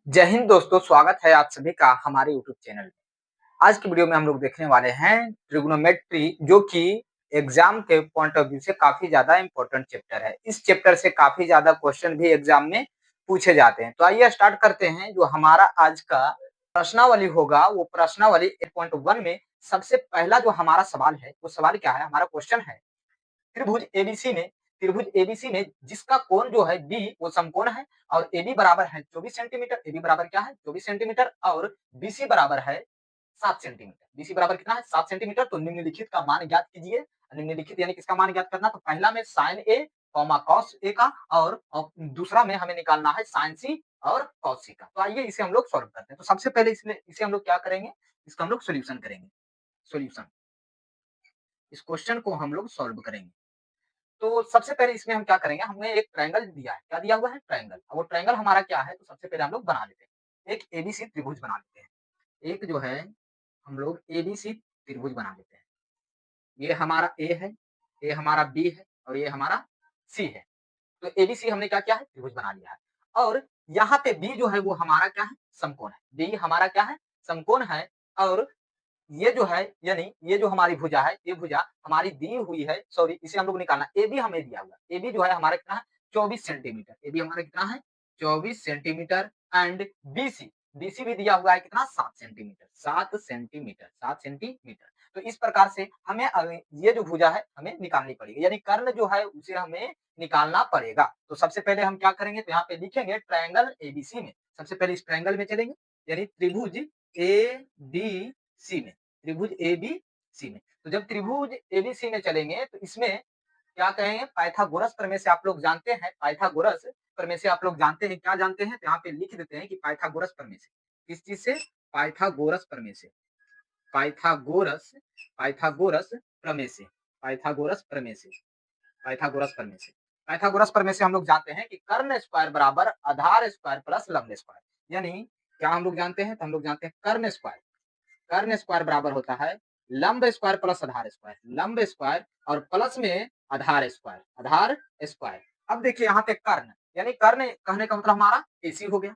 जय हिंद दोस्तों, स्वागत है आप सभी का हमारे यूट्यूब चैनल में। आज की वीडियो में हम लोग देखने वाले हैं ट्रिग्नोमेट्री, जो कि एग्जाम के पॉइंट ऑफ व्यू से काफी ज्यादा इंपॉर्टेंट चैप्टर है। इस चैप्टर से काफी ज्यादा क्वेश्चन भी एग्जाम में पूछे जाते हैं। तो आइए स्टार्ट करते हैं। जो हमारा आज का प्रश्नावली होगा, वो प्रश्नावली 8.1 में सबसे पहला जो हमारा सवाल है, वो सवाल क्या है, हमारा क्वेश्चन है त्रिभुज एबीसी में जिसका कोण जो है बी वो समकोण है और एबी बराबर है 24 सेंटीमीटर। एबी बराबर क्या है 24 सेंटीमीटर और बीसी बराबर है 7 सेंटीमीटर। बीसी बराबर कितना है 7 सेंटीमीटर। तो निम्नलिखित का मान ज्ञात कीजिए। निम्नलिखित यानी किसका मान ज्ञात करना, तो पहला में sign A comma cos A का और दूसरा में हमें निकालना है साइन सी और कॉस सी का। तो आइए इसे हम लोग सॉल्व करते हैं। तो सबसे पहले इसमें इसे हम लोग क्या करेंगे, इसका हम लोग सोल्यूशन करेंगे। सोल्यूशन, इस क्वेश्चन को हम लोग सॉल्व करेंगे। तो सबसे पहले इसमें हम क्या करेंगे, हमें एक ट्रायंगल दिया है। क्या दिया हुआ है, ट्रायंगल। वो ट्रायंगल हमारा क्या है, तो सबसे पहले हम लोग बना लेते हैं। एक एबीसी त्रिभुज बना लेते हैं। एक जो है हम लोग एबीसी त्रिभुज बना लेते हैं। ये हमारा ए है, ये हमारा बी है और ये हमारा सी है। तो एबीसी हमने क्या किया है, त्रिभुज बना लिया है। और यहाँ पे बी जो है वो हमारा क्या है, समकोण है। बी हमारा क्या है, समकोण है। और ये जो है, यानी ये जो हमारी भुजा है, ये भुजा हमारी दी हुई है, सॉरी इसे हम लोग निकालना। ए बी हमें दिया हुआ है। ए बी जो है हमारा कितना है 24 सेंटीमीटर। ए बी हमारा कितना है 24 सेंटीमीटर। एंड बीसी, बीसी भी दिया हुआ है कितना 7 सेंटीमीटर। 7 centimetre, 7 centimetre. तो इस प्रकार से हमें ये जो भुजा है हमें निकालनी पड़ेगी, यानी कर्ण जो है उसे हमें निकालना पड़ेगा। तो सबसे पहले हम क्या करेंगे, तो यहाँ पे लिखेंगे ट्रायंगल एबीसी में। सबसे पहले इस ट्रायंगल में चलेंगे, यानी त्रिभुज ए बी सी में। त्रिभुज ए बी सी में। तो जब त्रिभुज ए बी सी में चलेंगे तो इसमें क्या कहेंगे, पाइथागोरस प्रमेय से आप लोग जानते हैं। पाइथागोरस प्रमेय से आप लोग जानते हैं, क्या जानते हैं, तो यहाँ पे लिख देते हैं कि पाइथागोरस प्रमेय से। किस चीज से, पाइथागोरस प्रमेय से। पाइथागोरस, पाइथागोरस प्रमेय से। पाइथागोरस प्रमेय से। पाइथागोरस प्रमेय से। पाइथागोरस प्रमेय से हम लोग जानते हैं कि कर्ण स्क्वायर बराबर आधार स्क्वायर प्लस लंब स्क्वायर। यानी क्या हम लोग जानते हैं, तो हम लोग जानते हैं कर्ण स्क्वायर, कर्ण स्क्वायर बराबर होता है लंब स्क्वायर प्लस आधार स्क्वायर। लंब स्क्वायर और प्लस में आधार स्क्वायर, आधार स्क्वायर। अब देखिए यहाँ पे कर्ण, यानी कर्ण कहने का मतलब हमारा एसी हो गया।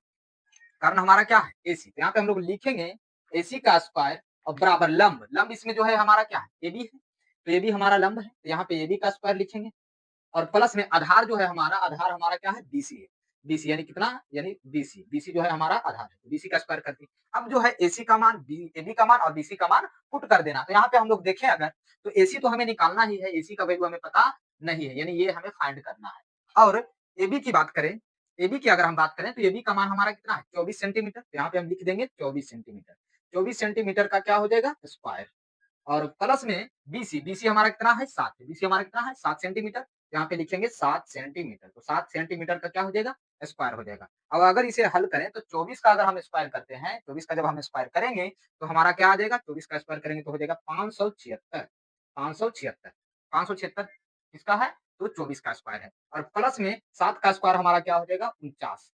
कर्ण हमारा क्या है, एसी। तो यहाँ पे हम लोग लिखेंगे एसी का स्क्वायर और बराबर लंब। लंब इसमें जो है हमारा क्या है, एबी है। तो एबी हमारा लंब है, तो यहाँ पे एबी का स्क्वायर लिखेंगे। और प्लस में आधार जो है हमारा, आधार हमारा क्या है, बीसी है। बीसी यानी कितना, यानी बीसी। बीसी जो है हमारा आधार है, बीसी का स्क्वायर करके अब जो है एसी का मान, एबी का मान और बीसी का मान पुट कर देना। तो यहाँ पे हम लोग देखें अगर, तो एसी तो हमें निकालना ही है, एसी का वैल्यू हमें पता नहीं है, यानी ये हमें फाइंड करना है। और एबी की बात करें, एबी की अगर हम बात करें तो एबी का मान हमारा कितना है 24 सेंटीमीटर। तो यहाँ पे हम लिख देंगे 24 सेंटीमीटर। 24 सेंटीमीटर का क्या हो जाएगा, स्क्वायर। और प्लस में बीसी, बीसी हमारा कितना है 7। बीसी हमारा कितना है 7 सेंटीमीटर। यहाँ पे लिखेंगे 7 सेंटीमीटर। तो 7 सेंटीमीटर का क्या हो जाएगा, स्क्वायर हो जाएगा। अब अगर इसे हल करें तो 24 का अगर हम स्क्वायर करते हैं, 24 का जब हम स्क्वायर करेंगे तो हमारा क्या आ जाएगा, 24 का स्क्वायर करेंगे तो हो जाएगा 576। 576, 576 किसका है, तो 24 का स्क्वायर है। और प्लस में 7 का स्क्वायर हमारा क्या हो जाएगा 49।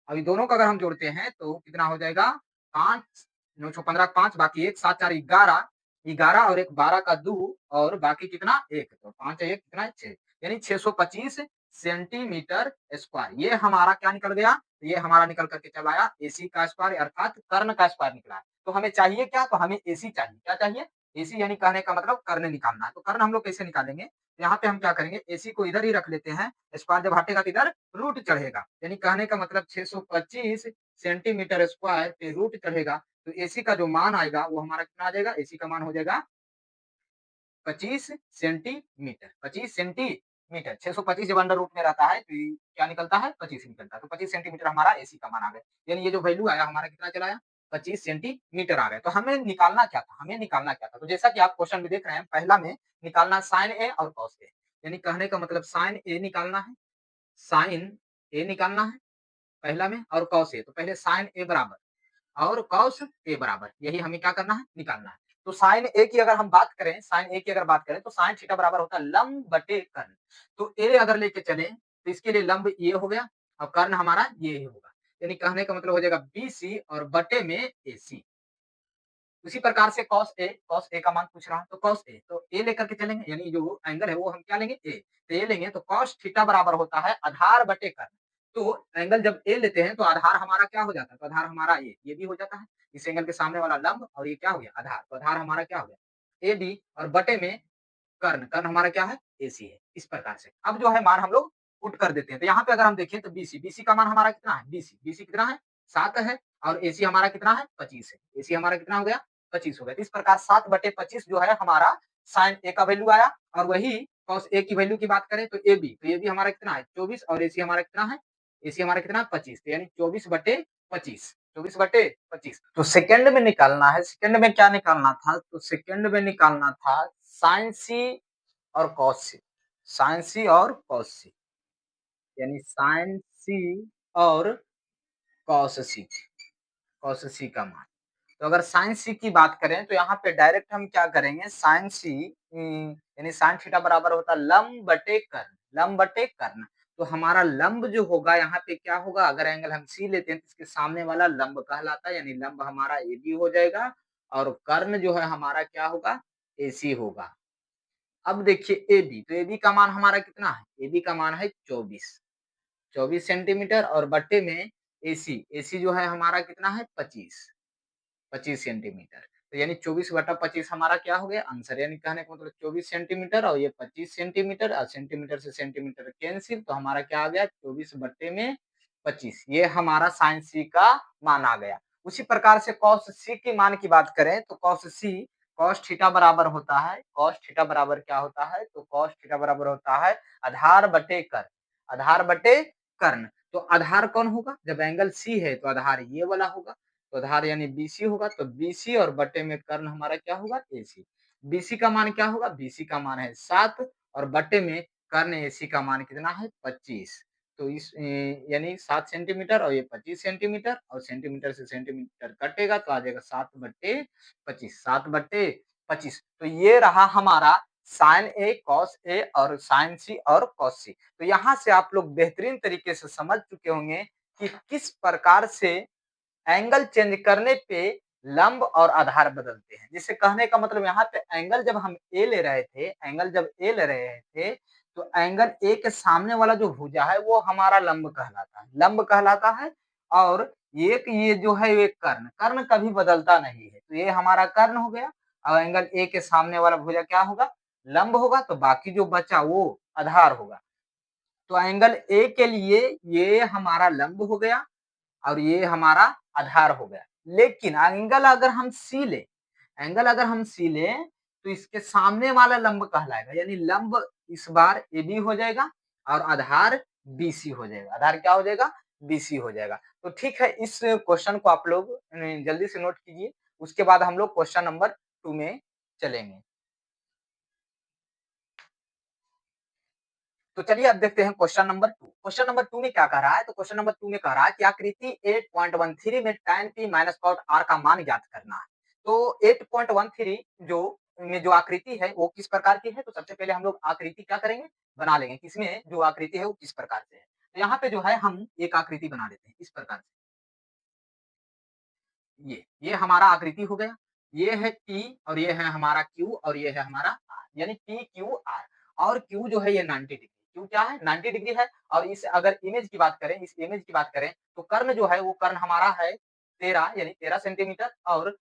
अभी दोनों का अगर हम जोड़ते हैं तो कितना हो जाएगा, 5 9 6 15 5 बाकी 1 7 4 11। 11 और 1 12 का 2 और बाकी कितना 1। तो 5 1 कितना 6, यानी 625 सेंटीमीटर स्क्वायर। ये हमारा क्या निकल गया, ये हमारा निकल करके चला आया एसी का स्क्वायर, अर्थात कर्ण का स्क्वायर निकला है। तो हमें चाहिए क्या, तो हमें एसी चाहिए। क्या चाहिए, एसी, यानी कहने का मतलब कर्ण निकालना है। तो कर्ण हम लोग कैसे निकालेंगे, यहाँ पे हम क्या करेंगे, एसी को इधर ही रख लेते हैं। स्क्वायर जब हटेगा तो इधर रूट चढ़ेगा, यानी कहने का मतलब 625 सेंटीमीटर स्क्वायर पे रूट चढ़ेगा। तो एसी का जो मान आएगा वो हमारा कितना आ जाएगा, एसी का मान हो जाएगा 25 सेंटीमीटर। 25 सेंटीमीटर, 625 जब अंडर रूट में रहता है तो क्या निकलता है, 25 निकलता है। तो 25 सेंटीमीटर हमारा एसी का मान आ गया। यानी ये जो वैल्यू आया हमारा कितना चला आया, 25 सेंटीमीटर आ गया। तो हमें निकालना क्या था, हमें निकालना क्या था, तो जैसा कि आप क्वेश्चन में देख रहे हैं, पहला में निकालना साइन ए और कॉस ए। यानी कहने का मतलब साइन ए निकालना है, साइन ए निकालना है पहला में, और कॉस ए। तो पहले साइन ए बराबर और कॉस ए बराबर, यही हमें क्या करना है, निकालना है। तो साइन ए की अगर हम बात करें, साइन ए की अगर बात करें तो साइन थीटा बराबर होता है लंब बटे कर्ण। तो ए अगर लेके चले तो इसके लिए लंब ये हो गया और कर्ण हमारा ये होगा। यानी कहने का मतलब हो जाएगा बीसी और बटे में एसी। उसी प्रकार से कॉस ए का मान पूछ रहा है तो कॉस ए, तो ए लेकर के चलेंगे, यानी जो एंगल है वो हम क्या लेंगे, ए। तो ए लेंगे तो कॉस थीटा बराबर होता है आधार बटे कर्ण। तो एंगल जब ए लेते हैं तो आधार हमारा क्या हो जाता है? तो आधार हमारा ये भी हो जाता है। इस एंगल के सामने वाला लंब और ये क्या हो गया? आधार। तो आधार हमारा क्या हो गया? एबी और बटे में कर्ण, कर्ण हमारा क्या है? एसी है। इस प्रकार से। अब जो है मान हम लोग पुट कर देते हैं। तो यहाँ पे अगर हम देखें तो बीसी, बीसी का मान हमारा कितना है? बीसी, बीसी कितना है? 7 है और एसी हमारा कितना है? 25 है। एसी हमारा कितना हो गया? 25 हो गया। तो इस प्रकार 7/25 जो है हमारा साइन ए का वैल्यू आया और वही कॉस ए की वैल्यू की बात करें तो एबी हमारा कितना है? 24 और एसी हमारा कितना है? एसी हमारा कितना है? 25। तो यानी 24/25, 24/25। तो सेकंड में निकालना है। सेकंड में क्या निकालना था? तो सेकंड में निकालना था साइन सी और कॉस सी, साइन सी और कॉस सी, यानी साइन सी और कॉस सी, कॉस सी का मान। तो अगर साइन सी की बात करें तो यहाँ पे डायरेक्ट हम क्या करेंगे? साइन सी यानी साइन थीटा बराबर होता है लंब बटे कर्ण, लंब बटे कर्ण। तो हमारा लंब जो होगा यहाँ पे क्या होगा? अगर एंगल हम सी लेते हैं तो इसके सामने वाला लंब कहलाता है, यानी लंब हमारा ए बी हो जाएगा और कर्ण जो है हमारा क्या होगा? ए सी होगा। अब देखिए एबी, तो एबी का मान हमारा कितना है? एबी का मान है 24, 24 सेंटीमीटर और बट्टे में एसी, एसी जो है हमारा कितना है? 25, 25 सेंटीमीटर। तो यानी 24/25 हमारा क्या हो गया? आंसर। यानी कहने का मतलब 24 सेंटीमीटर और ये 25 सेंटीमीटर और सेंटीमीटर से सेंटीमीटर कैंसिल, तो हमारा क्या आ गया? 24/25। ये हमारा साइन सी का मान आ गया। उसी प्रकार से कॉस सी के मान की बात करें तो कॉस सी, कॉस थीटा बराबर होता है, कॉस थीटा बराबर क्या होता है? तो कॉस थीटा बराबर होता है आधार बटे कर्ण, आधार बटे कर्ण। तो आधार कौन होगा? जब एंगल सी है तो आधार ये वाला होगा, तो आधार यानी बीसी होगा। तो बीसी और बटे में कर्ण हमारा क्या होगा? एसी। बीसी का मान क्या होगा? बीसी का मान है 7 और बटे में कर्ण एसी का मान कितना है? 25। तो इस यानी 7 सेंटीमीटर और ये 25 सेंटीमीटर और सेंटीमीटर से सेंटीमीटर कटेगा तो आ जाएगा 7/25, 7/25। तो ये रहा हमारा साइन ए, कॉस ए और साइन सी और कॉस सी। तो यहाँ से आप लोग बेहतरीन तरीके से समझ चुके होंगे कि किस प्रकार से एंगल चेंज करने पे लंब और आधार बदलते हैं। जिससे कहने का मतलब यहाँ पे एंगल जब हम ए ले रहे थे, एंगल जब ए ले रहे थे तो एंगल ए के सामने वाला जो भुजा है वो हमारा लंब कहलाता है, लंब कहलाता है। और एक ये जो है ये कर्ण, कर्ण कभी बदलता नहीं है। तो ये हमारा कर्ण हो गया और एंगल ए के सामने वाला भुजा क्या होगा? लंब होगा। तो बाकी जो बचा वो आधार होगा। तो एंगल ए के लिए ये हमारा लंब हो गया और ये हमारा आधार हो गया। लेकिन एंगल अगर हम सी ले, एंगल अगर हम सी ले तो इसके सामने वाला लंब कहलाएगा, यानी लंब इस बार ए बी हो जाएगा और आधार बीसी हो जाएगा। आधार क्या हो जाएगा? बीसी हो जाएगा। तो ठीक है, इस क्वेश्चन को आप लोग जल्दी से नोट कीजिए। उसके बाद हम लोग क्वेश्चन नंबर 2 में चलेंगे। तो चलिए अब देखते हैं क्वेश्चन नंबर 2। क्वेश्चन नंबर 2 में क्या कह रहा है? तो क्वेश्चन नंबर 2 में कह रहा है कि आकृति 8.13 में tan p minus cot r का मान ज्ञात करना है। तो 8.13 जो आकृति है वो किस प्रकार की है? तो सबसे पहले हम लोग आकृति क्या करेंगे? बना लेंगे। किसमें जो आकृति है वो किस प्रकार से है? तो यहाँ पे जो है हम एक आकृति बना लेते हैं इस प्रकार से। ये हमारा आकृति हो गया। ये है T और ये है हमारा Q और ये है हमारा R, यानी PQR। और Q जो है ये 90 डिग्री, Q क्या है? 90 डिग्री है। और इस अगर इमेज की बात करें, इस इमेज की बात करें तो कर्ण जो है वो कर्ण हमारा है 13, यानी 13 सेंटीमीटर। और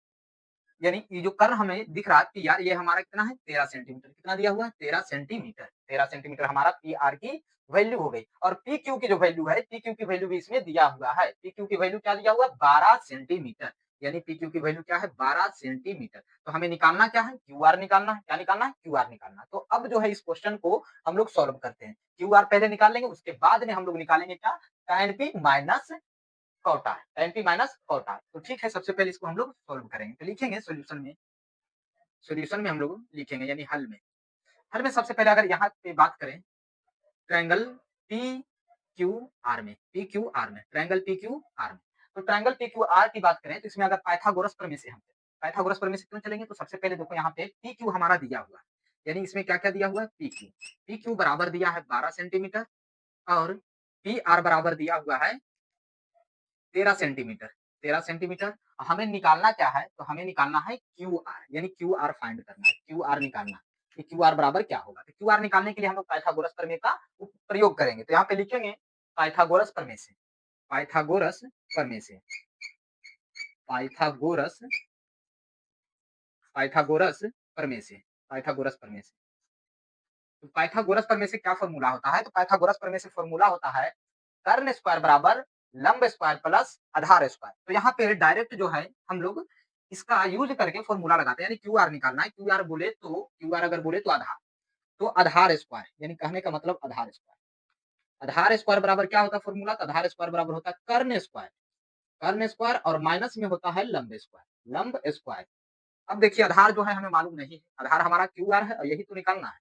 यानी ये जो कर्ण हमें दिख रहा है पी आर, ये हमारा कितना है? 13 सेंटीमीटर। कितना दिया हुआ है? 13 सेंटीमीटर। 13 सेंटीमीटर हमारा पी आर की वैल्यू हो गई। और पी क्यू की जो वैल्यू है, पी क्यू की वैल्यू भी इसमें दिया हुआ है। पी क्यू की वैल्यू क्या दिया हुआ है? 12 सेंटीमीटर। यानी पी क्यू की वैल्यू क्या है? 12 सेंटीमीटर। तो हमें निकालना क्या है? क्यू आर निकालना है। क्या निकालना है? क्यू आर निकालना है। तो अब जो है इस क्वेश्चन को हम लोग सॉल्व करते हैं। क्यू आर पहले निकाल लेंगे, उसके बाद में हम लोग निकालेंगे क्या? tan P minus cot R, tan P minus cot R. तो ठीक है, सबसे पहले इसको हम लोग सॉल्व करेंगे। तो लिखेंगे सॉल्यूशन में, सॉल्यूशन में हम लोग लिखेंगे यानी हल में। हल में सबसे पहले अगर यहाँ पे बात करें ट्रायंगल पी क्यू आर में, पी क्यू आर में, ट्रायंगल पी क्यू आर में। तो ट्रायंगल पी क्यू आर की बात करें तो इसमें अगर पाइथागोरस प्रमेय से हम पाइथागोरस प्रमेय से क्यों चलेंगे? तो सबसे पहले देखो यहाँ पे पी क्यू हमारा दिया हुआ है, यानी इसमें क्या क्या दिया हुआ है? पी क्यू, पी क्यू बराबर दिया है 12 सेंटीमीटर और पी आर बराबर दिया हुआ है 13 सेंटीमीटर, 13 सेंटीमीटर। हमें निकालना क्या है? तो हमें निकालना है क्यू आर, यानी क्यू आर फाइंड करना है, क्यू आर निकालना है कि क्यू आर बराबर क्या होगा। तो क्यू आर निकालने के लिए हम लोग पाइथागोरस प्रमेय का प्रयोग करेंगे। तो यहाँ पे लिखेंगे पाइथागोरस प्रमेय से, पाइथागोरस प्रमेय से, पाइथागोरस पाइथागोरस प्रमेय से, पाइथागोरस प्रमेय से। तो पाइथागोरस प्रमेय से क्या फॉर्मूला होता है? तो पाइथागोरस प्रमेय से फॉर्मूला होता है कर्ण स्क्वायर बराबर लंब स्क्वायर प्लस आधार स्क्वायर। तो यहाँ पे डायरेक्ट जो है हम लोग इसका यूज करके फॉर्मूला लगाते हैं, यानी क्यू आर निकालना है। क्यू आर बोले तो क्यू आर अगर बोले तो आधार, तो आधार स्क्वायर यानी कहने का मतलब आधार स्क्वायर। आधार स्क्वायर बराबर क्या होता है फॉर्मूला? तो आधार स्क्वायर बराबर होता है कर्ण स्क्वायर, कर्ण स्क्वायर और माइनस में होता है लंब स्क्वायर, लंब स्क्वायर। अब देखिए आधार जो है हमें मालूम नहीं है, आधार हमारा क्यू आर है और यही तो निकालना है।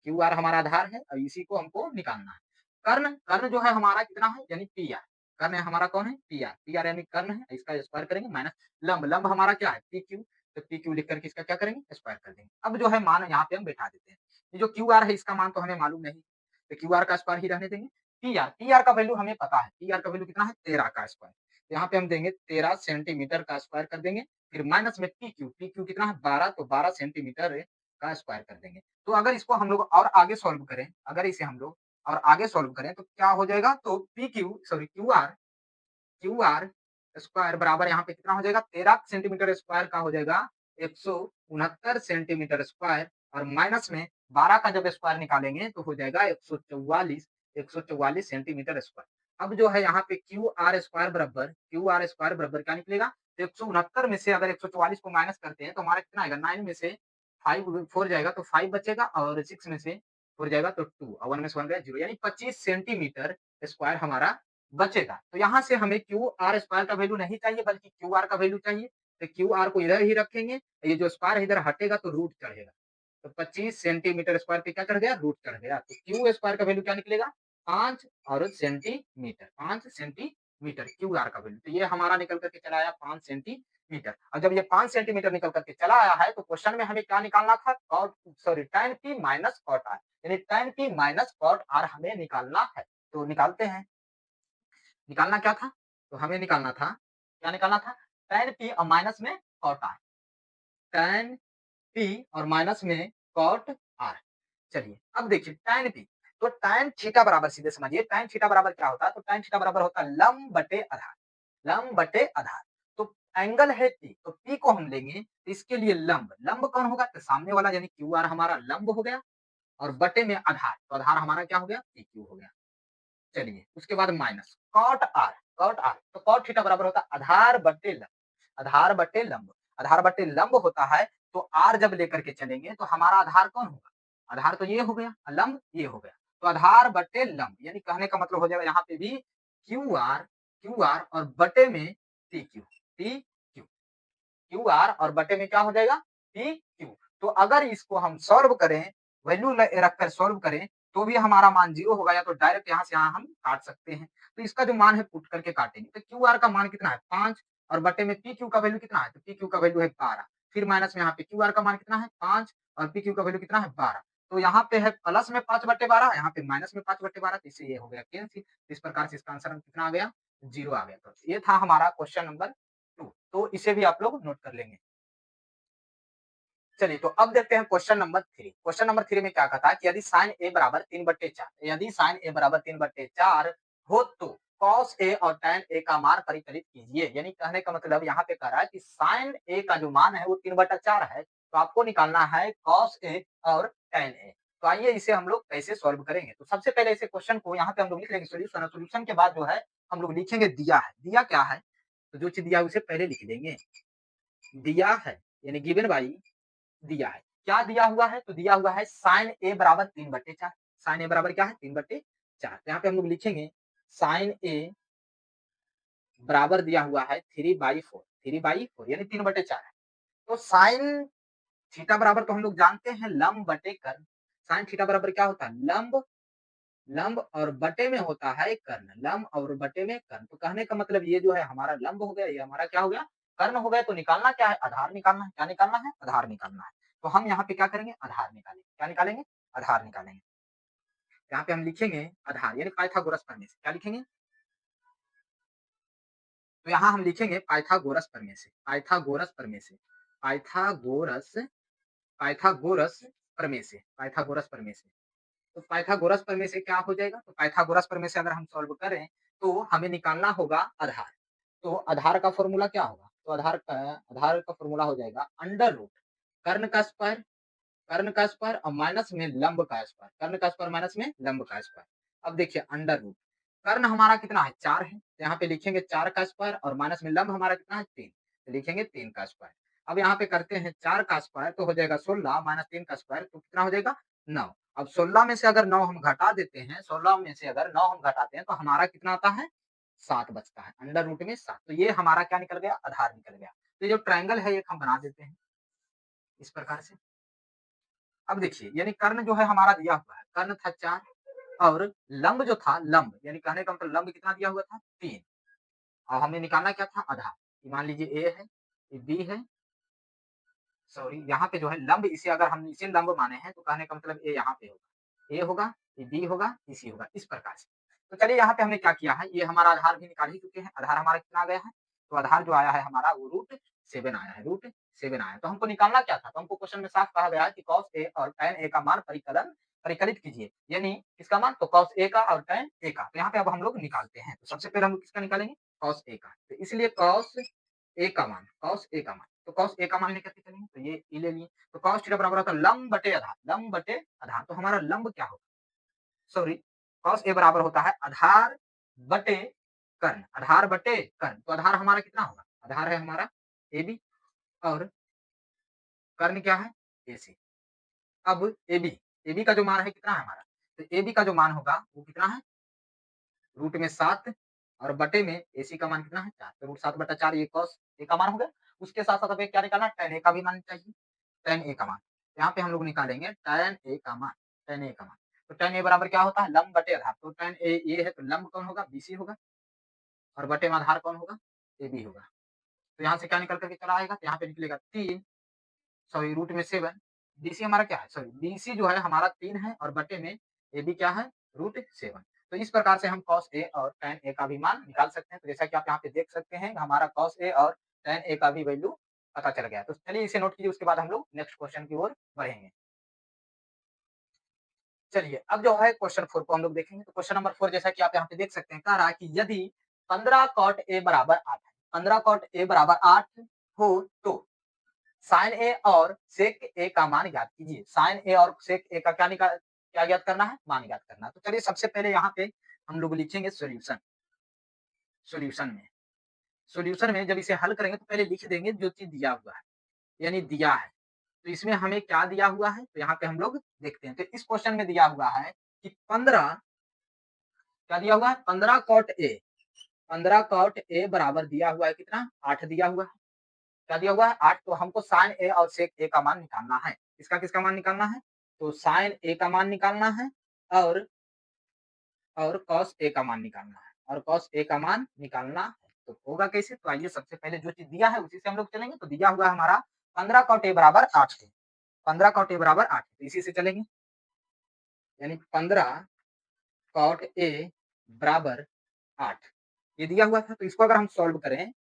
क्यू आर हमारा आधार है और इसी को हमको निकालना है। कर्ण, कर्ण जो है हमारा कितना है? यानी पी आर। कर्ण हमारा कौन है? P R. पी आर यानी कर्ण है, इसका स्क्वायर करेंगे माइनस लंब, लंब हमारा क्या है? P Q. तो पी क्यू लिख करके इसका क्या करेंगे? स्क्वायर कर देंगे। अब जो है मान यहाँ पे हम बैठा देते हैं। ये जो क्यू आर है इसका मान तो हमें मालूम नहीं, तो क्यू आर का स्क्वायर ही रहने देंगे। पी आर का वैल्यू हमें पता है, पी आर का वैल्यू कितना है? 13 का स्क्वायर। तो यहाँ पे हम देंगे 13 सेंटीमीटर का स्क्वायर कर देंगे। फिर माइनस में पी क्यू कितना है? 12, तो 12 सेंटीमीटर का स्क्वायर कर देंगे। तो अगर इसको हम लोग और आगे सॉल्व करें, अगर इसे हम लोग और आगे सॉल्व करें तो क्या हो जाएगा? तो P Q sorry Q R square बराबर यहाँ पे कितना हो जाएगा? 13 सेंटीमीटर स्क्वायर का हो जाएगा 169 सेंटीमीटर स्क्वायर, और माइनस में 12 का जब स्क्वायर निकालेंगे तो हो जाएगा 144 सेंटीमीटर स्क्वायर। अब जो है यहाँ पे क्यू आर स्क्वायर बराबर क्या निकलेगा? 169 में से अगर 144 को माइनस करते हैं तो हमारा कितना आएगा? 9 में से 5 4 जाएगा तो 5 बचेगा, और 6 में से 4 जाएगा तो 2, और 1 में से 1 गया 0, यानी 25 सेंटीमीटर स्क्वायर हमारा बचेगा। तो यहाँ से हमें क्यू आर स्क्वायर का वैल्यू नहीं चाहिए बल्कि क्यू आर का वैल्यू चाहिए। तो क्यू आर को इधर ही रखेंगे, ये जो स्क्वायर इधर हटेगा तो रूट चढ़ेगा। तो 25 सेंटीमीटर स्क्वायर पे क्या चढ़ गया? रूट चढ़ गया। तो क्यू स्क्वायर का वैल्यू क्या निकलेगा? 5 और सेंटीमीटर, 5 सेंटीमीटर क्यू आर का वैल्यू। तो ये हमारा निकल करके चला आया 5 सेंटीमीटर। और जब ये 5 सेंटीमीटर निकल करके चला आया है तो क्वेश्चन में हमें क्या निकालना था? Cot sorry tan p minus cot R, यानी tan p minus cot R हमें निकालना है। तो निकालते हैं। निकालना क्या था? तो हमें निकालना था, क्या निकालना था? tan p और माइनस में कॉट आर, tan p और माइनस में कॉट आर। चलिए अब देखिए tan p, तो tan थीटा बराबर सीधे समझिए tan थीटा बराबर क्या होता है? तो tan थीटा बराबर होता है लंब बटे आधार, लंब बटे आधार। तो एंगल है P, तो P को हम लेंगे तो इसके लिए लंब, लंब कौन होगा? तो सामने वाला यानी क्यू आर हमारा लंब हो गया, और बटे में आधार, तो आधार हमारा क्या हो गया? पी क्यू हो गया। चलिए उसके बाद minus cot R, cot R तो कॉट थीटा बराबर होता है आधार बटे लंब, आधार बटे लंब, आधार बटे लंब होता है। तो आर जब लेकर के चलेंगे तो हमारा आधार कौन होगा? आधार तो ये हो गया, लंब ये हो गया। तो आधार बटे लंब यानी कहने का मतलब हो जाएगा यहाँ पे भी क्यू आर और बटे में T Q, T Q, Q R और बटे में क्या हो जाएगा? P Q. तो अगर इसको हम सॉल्व करें, वैल्यू रखकर सॉल्व करें तो भी हमारा मान 0 होगा, या तो डायरेक्ट यहाँ से यहाँ हम काट सकते हैं। तो इसका जो मान है पुट करके काटेंगे। तो क्यू आर का मान कितना है? 5, और बटे में पी क्यू का वैल्यू कितना है? तो पी क्यू का वैल्यू है 12। फिर माइनस में यहाँ पे क्यू आर का मान कितना है? 5, और पी क्यू का वैल्यू कितना है? 12। तो यहाँ पे है प्लस में 5/12, यहाँ पे माइनस में 5/12, तो इससे ये हो गया कैंसिल। इस प्रकार से इसका आंसर कितना आ गया? 0 आ गया। तो ये था हमारा क्वेश्चन नंबर 2, तो इसे भी आप लोग नोट कर लेंगे। चलिए तो अब देखते हैं क्वेश्चन नंबर 3। क्वेश्चन नंबर 3 में क्या कहता है कि यदि साइन ए बराबर 3/4, यदि साइन ए बराबर 3/4 हो तो कॉस ए और tan ए का मान परिकलित कीजिए। यानी कहने का मतलब यहाँ पे कह रहा है कि साइन ए का जो मान है वो 3/4 है, तो आपको निकालना है कॉस ए और tan ए। तो आइए इसे हम लोग कैसे सॉल्व करेंगे। तो सबसे पहले इसे क्वेश्चन को यहाँ पे हम लोग लिख लेंगे सोल्यूशन, और सोल्यूशन के बाद जो है हम लोग लिखेंगे दिया है। दिया क्या है? तो जो चीज दिया है उसे पहले लिख देंगे। दिया है यानी गिवन बाई दिया है। क्या दिया हुआ है? तो दिया हुआ है साइन ए बराबर 3/4। साइन ए बराबर क्या है? 3/4। यहाँ पे हम लोग लिखेंगे साइन ए बराबर दिया हुआ है 3/4, 3/4 यानी 3/4 है। तो साइन थीटा बराबर तो हम लोग जानते हैं लंब बटे कर्ण। साइन थीटा बराबर क्या होता है? लंब, लंब और बटे में होता है कर्ण, लंब और बटे में कर्ण। तो कहने का मतलब ये जो है हमारा लंब हो गया, ये हमारा क्या हो गया? कर्ण हो गया। तो निकालना क्या है? आधार निकालना है। क्या निकालना है? आधार निकालना है। तो हम यहाँ पे क्या करेंगे? आधार निकालेंगे। क्या निकालेंगे? आधार निकालेंगे। यहाँ पे हम लिखेंगे आधार यानी पाइथागोरस प्रमेय से। क्या लिखेंगे? तो यहाँ हम लिखेंगे पाइथागोरस प्रमेय से, पाइथागोरस प्रमेय से, पाइथागोरस, पाइथागोरस प्रमेय से, पाइथागोरस प्रमेय से। तो पाइथागोरस प्रमेय से क्या हो जाएगा? तो पाइथागोरस प्रमेय से अगर हम सॉल्व करें, तो हमें निकालना होगा आधार। तो आधार का फ़ॉर्मूला क्या होगा? तो आधार का फ़ॉर्मूला हो जाएगा अंडर रूट कर्ण का स्क्वायर और माइनस में लंब का स्क्वायर, कर्ण का स्क्वायर माइनस में लंब का स्क्वायर। अब देखिए अंडर रूट, कर्ण हमारा कितना है? 4 है, तो यहाँ पे लिखेंगे 4 का स्क्वायर और माइनस में लंब हमारा कितना है? 3, तो लिखेंगे 3 का स्क्वायर। अब यहाँ पे करते हैं 4 का स्क्वायर तो हो जाएगा 16 माइनस 3 का स्क्वायर तो कितना हो जाएगा? 9। अब 16 में से अगर 9 हम घटा देते हैं, 16 में से अगर 9 हम घटाते हैं तो हमारा कितना आता है? 7 बचता है, अंडर रूट में 7। तो ये हमारा क्या निकल गया? आधार निकल गया। तो ये जो ट्रायंगल है एक हम बना देते हैं इस प्रकार से। अब देखिए यानी कर्ण जो है हमारा दिया हुआ है, कर्ण था 4 और लंब जो था लंब यानी कहने का मतलब लंब कितना दिया हुआ था? 3 और हमें निकालना क्या था? आधार। मान लीजिए ए है, ये बी है, सॉरी यहाँ पे जो है लंब इसे अगर हम इसे लंब माने हैं तो कहने का मतलब ए यहाँ पे होगा, ए होगा, ये बी होगा, ये सी होगा, इस प्रकार से। तो चलिए यहाँ पे हमने क्या किया है, ये हमारा आधार भी निकाल ही चुके हैं, आधार हमारा कितना आ गया है? तो आधार जो आया है हमारा वो रूट 7 आया है, रूट 7 आया है। तो हमको निकालना क्या था? तो हमको क्वेश्चन में साफ कहा गया है कि कॉस ए और tan ए का मान परिकलित कीजिए, यानी किसका मान? तो कॉस ए का और tan ए का। तो यहाँ पे अब हम लोग निकालते हैं। तो सबसे पहले हम लोग किसका निकालेंगे? कॉस ए का। तो इसलिए कॉस ए का मान, तो कॉस ए का मान लेकर के चलेंगे, तो ये ई ले लिए। तो कॉस थीटा बराबर होता है लंब बटे आधार, लंब बटे आधार। तो हमारा लंब क्या होगा? सॉरी, कॉस ए बराबर होता है आधार बटे कर्ण, आधार बटे कर्ण। तो आधार हमारा कितना होगा? आधार है हमारा ए बी और कर्ण क्या है? ए सी। अब ए बी का जो मान है कितना है हमारा? तो ए बी का जो मान होगा वो कितना है? रूट में 7 और बटे में एसी का मान कितना है? 4। तो रूट 7 बटा 4 ये कॉस ए का मान हो गया। उसके साथ-साथ हमें क्या निकालना है? tan ए का भी मान चाहिए, tan ए का मान। यहाँ पे हम लोग निकालेंगे tan ए का मान, tan ए का मान। तो tan ए बराबर क्या होता है? लंब बटे आधार। तो tan ए ये है तो लंब कौन होगा? बीसी होगा और बटे में आधार कौन होगा? एबी होगा। तो यहाँ से क्या निकल कर के चला आएगा? तो यहाँ पे निकलेगा 3 सॉरी रूट में 7। बीसी हमारा क्या है? सॉरी बीसी जो है हमारा 3 है और बटे में एबी क्या है? रूट 7। तो इस प्रकार से हम कॉस ए और टैन ए का भी मान निकाल सकते हैं। तो जैसा कि आप यहाँ पे देख सकते हैं हमारा कॉस ए और टैन ए का भी वैल्यू पता चल गया। तो चलिए इसे नोट कीजिए, उसके बाद हम लोग नेक्स्ट क्वेश्चन की ओर बढ़ेंगे। चलिए अब जो है क्वेश्चन 4 को हम लोग देखेंगे। तो क्वेश्चन नंबर 4 जैसा कि आप यहाँ पे देख सकते हैं, कह रहा है कि यदि 15 कॉट ए बराबर 8 है, 15 कॉट ए बराबर 8 हो तो साइन ए और सेक ए का मान ज्ञात कीजिए। साइन ए और सेक ए का क्या ज्ञात करना है? मान ज्ञात करना है। तो चलिए सबसे पहले यहाँ पे हम लोग लिखेंगे सॉल्यूशन। सॉल्यूशन में सॉल्यूशन में जब इसे हल करेंगे तो पहले लिख देंगे जो चीज दिया हुआ है, यानी दिया है। तो इसमें हमें क्या दिया हुआ है? तो यहाँ पे हम लोग देखते हैं। तो इस क्वेश्चन में दिया हुआ है कि 15 क्या दिया हुआ है? 15 कॉट ए, 15 कॉट ए बराबर दिया हुआ है कितना? 8 दिया हुआ है। क्या दिया हुआ है? 8। तो हमको साइन ए और सेक ए का मान निकालना है। किसका मान निकालना है? तो साइन ए का मान निकालना है और कॉस ए का मान निकालना है और कॉस ए का मान निकालना है। तो होगा कैसे? तो आइए सबसे पहले जो चीज दिया है उसी से हम लोग चलेंगे। तो दिया हुआ है हमारा 15 कॉट ए बराबर 8 है, 15 कॉट ए बराबर 8 तो इसी से चलेंगे, यानी 15 कॉट ए बराबर 8 ये दिया हुआ था। तो इसको अगर हम सॉल्व करें,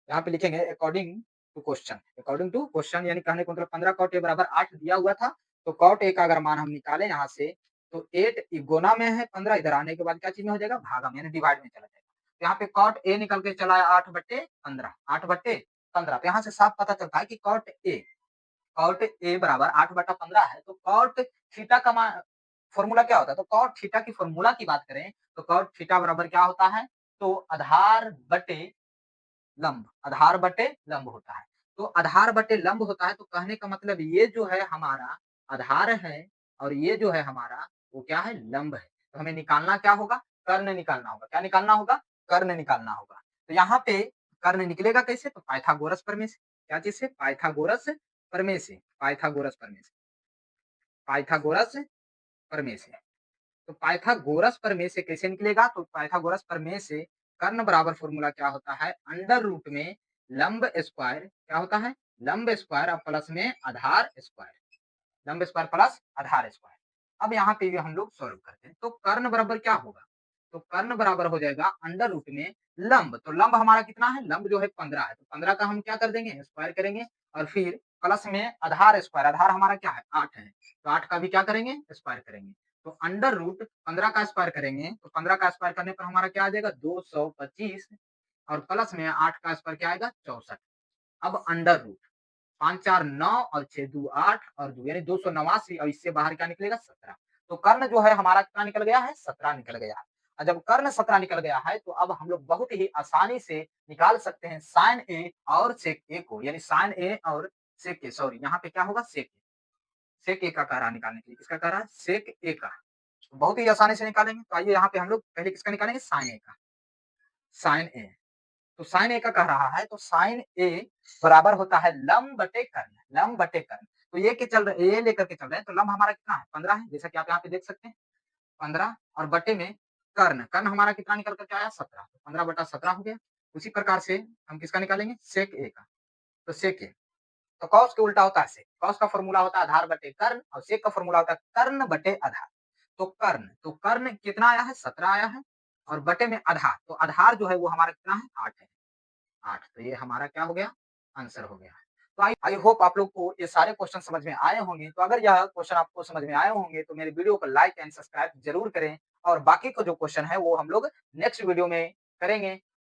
यहाँ पे लिखेंगे अकॉर्डिंग टू क्वेश्चन, यानी कहने का मतलब 15 कॉट ए बराबर 8 दिया हुआ था। तो कॉट ए का अगर मान हम निकालें यहाँ से, तो 8 गुना में है 15, इधर आने के बाद क्या चीज में हो जाएगा? भागा में, यानी डिवाइड में चला जाएगा। तो यहाँ पे कॉट ए निकल के चला है 8/15, 8/15। तो यहाँ से साफ पता चलता है कि कॉट ए बराबर 8/15 है। तो कॉट थीटा का मान फॉर्मूला क्या होता है? तो कॉट थीटा की फॉर्मूला की बात करें तो कॉट थीटा बराबर क्या होता है? तो आधार बटे लंब होता है। तो आधार बटे लंब होता है, तो कहने का मतलब ये जो है हमारा आधार है और ये जो है हमारा वो क्या है? लंब है। तो हमें निकालना क्या होगा? कर्ण निकालना होगा। क्या निकालना होगा? कर्ण निकालना होगा। तो यहाँ पे कर्ण निकलेगा कैसे? तो पाइथागोरस प्रमेय से। क्या चीज से? पाइथागोरस प्रमेय से, पाइथागोरस प्रमेय से, पाइथागोरस प्रमेय से। तो पाइथागोरस प्रमेय से कैसे निकलेगा? तो पाइथागोरस प्रमेय से कर्ण बराबर फॉर्मूला क्या होता है? अंडर रूट में लंब स्क्वायर क्या होता है? लंब स्क्वायर और प्लस में आधार स्क्वायर, लंब स्क्वायर प्लस आधार स्क्वायर। अब यहाँ पे भी हम लोग सॉल्व करते हैं। तो कर्ण बराबर क्या होगा? तो कर्ण बराबर हो जाएगा अंडर रूट में लंब। तो लंब हमारा कितना है? लंब जो है 15 है। तो 15 का हम क्या कर देंगे? स्क्वायर करेंगे और फिर प्लस में आधार स्क्वायर, आधार हमारा क्या है? 8 है। तो 8 का भी क्या करेंगे? स्क्वायर करेंगे। तो अंडर रूट 15 का स्क्वायर करेंगे तो 15 का स्क्वायर करने पर हमारा क्या आ जाएगा 225 और प्लस में 8 का स्क्वायर क्या आएगा 64। अब अंडर रूट 5 4 9 और 6 2 8 और 2 यानी 289 और इससे बाहर क्या निकलेगा 17। तो कर्ण जो है हमारा कितना निकल गया है 17 निकल गया है। और जब कर्ण 17 निकल गया है तो अब हम लोग बहुत ही आसानी से निकाल सकते हैं साइन ए और सेक ए को, यानी साइन ए और सेक ए, सॉरी यहाँ पे क्या होगा सेक ए। सेक ए का कह रहा निकालने के लिए, किसका कह रहा है सेक ए का। तो बहुत ही आसानी से निकालेंगे। तो आइए यहाँ पे हम लोग पहले किसका निकालेंगे साइन ए का। साइन ए, तो साइन ए का कह रहा है तो साइन ए बराबर होता है लंब बटे कर्ण, लंब बटे कर्ण। तो ये के चल रहे ये लेकर के चल रहे हैं तो लंब हमारा कितना है 15 है, जैसा कि आप यहाँ पे देख सकते हैं 15 और बटे में कर्ण, कर्ण हमारा कितना निकल करके आया 17, तो 15 बटा 17 हो गया। उसी प्रकार से हम किसका निकालेंगे सेक ए का। तो सेक ए, तो कॉस के उल्टा होता है सेक, कॉस का फॉर्मूला होता है आधार बटे कर्ण और सेक का फॉर्मूला होता है कर्ण बटे आधार। तो कर्ण कितना आया है 17 आया है और बटे में आधार, तो आधार जो है वो हमारा कितना है 8 है, 8। तो ये हमारा क्या हो गया आंसर हो गया। तो आई होप आप लोग को ये सारे क्वेश्चन समझ में आए होंगे। तो अगर यह क्वेश्चन आपको समझ में आए होंगे तो मेरे वीडियो को लाइक एंड सब्सक्राइब जरूर करें और बाकी को जो क्वेश्चन है वो हम लोग नेक्स्ट वीडियो में करेंगे।